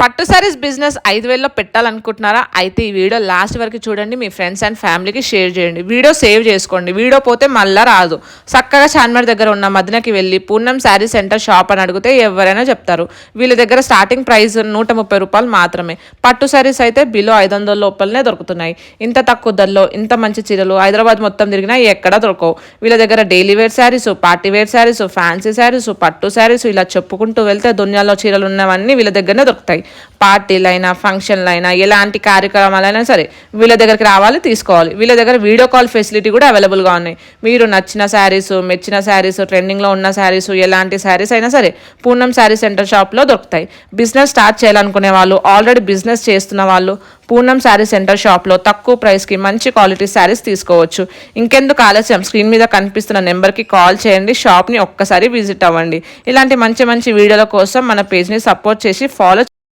పట్టు సారీస్ బిజినెస్ 5,000లో పెట్టాలనుకుంటున్నారా? అయితే ఈ వీడియో లాస్ట్ వరకు చూడండి. మీ ఫ్రెండ్స్ అండ్ ఫ్యామిలీకి షేర్ చేయండి. వీడియో సేవ్ చేసుకోండి. వీడియో పోతే మళ్ళీ రాదు. చక్కగా చార్మినార్ దగ్గర ఉన్న మదనకి వెళ్ళి పూర్ణం శారీ సెంటర్ షాప్ అని అడిగితే ఎవరైనా చెప్తారు. వీళ్ళ దగ్గర స్టార్టింగ్ ప్రైస్ 130 రూపాయలు మాత్రమే. పట్టు సారీస్ అయితే బిలో 500 లోపలనే దొరుకుతున్నాయి. ఇంత తక్కువ ధరలో ఇంత మంచి చీరలు హైదరాబాద్ మొత్తం తిరిగినా ఎక్కడా దొరకవు. వీళ్ళ దగ్గర daily wear saris, party wear saris, fancy saris, పట్టు శారీస్ ఇలా చెప్పుకుంటూ వెళ్తే దునియాలో చీరలు ఉన్నవన్నీ వీళ్ళ దగ్గరనే దొరుకుతాయి. పార్టీలైనా ఫంక్షన్లైనా ఎలాంటి కార్యక్రమాలైనా సరే వీళ్ళ దగ్గరికి రావాలి, తీసుకోవాలి. వీళ్ళ దగ్గర వీడియో కాల్ ఫెసిలిటీ కూడా అవైలబుల్గా ఉన్నాయి. మీరు నచ్చిన శారీస్, మెచ్చిన శారీస్, ట్రెండింగ్లో ఉన్న శారీస్, ఎలాంటి శారీస్ అయినా సరే పూర్ణం శారీ సెంటర్ షాప్లో దొరుకుతాయి. బిజినెస్ స్టార్ట్ చేయాలనుకునే వాళ్ళు, ఆల్రెడీ బిజినెస్ చేస్తున్న వాళ్ళు పూర్ణం శారీ సెంటర్ షాప్లో తక్కువ ప్రైస్కి మంచి క్వాలిటీ శారీస్ తీసుకోవచ్చు. ఇంకెందుకు ఆలస్యం, స్క్రీన్ మీద కనిపిస్తున్న నెంబర్కి కాల్ చేయండి. షాప్ని ఒక్కసారి విజిట్ అవ్వండి. ఇలాంటి మంచి మంచి వీడియోల కోసం మన పేజ్ని సపోర్ట్ చేసి ఫాలో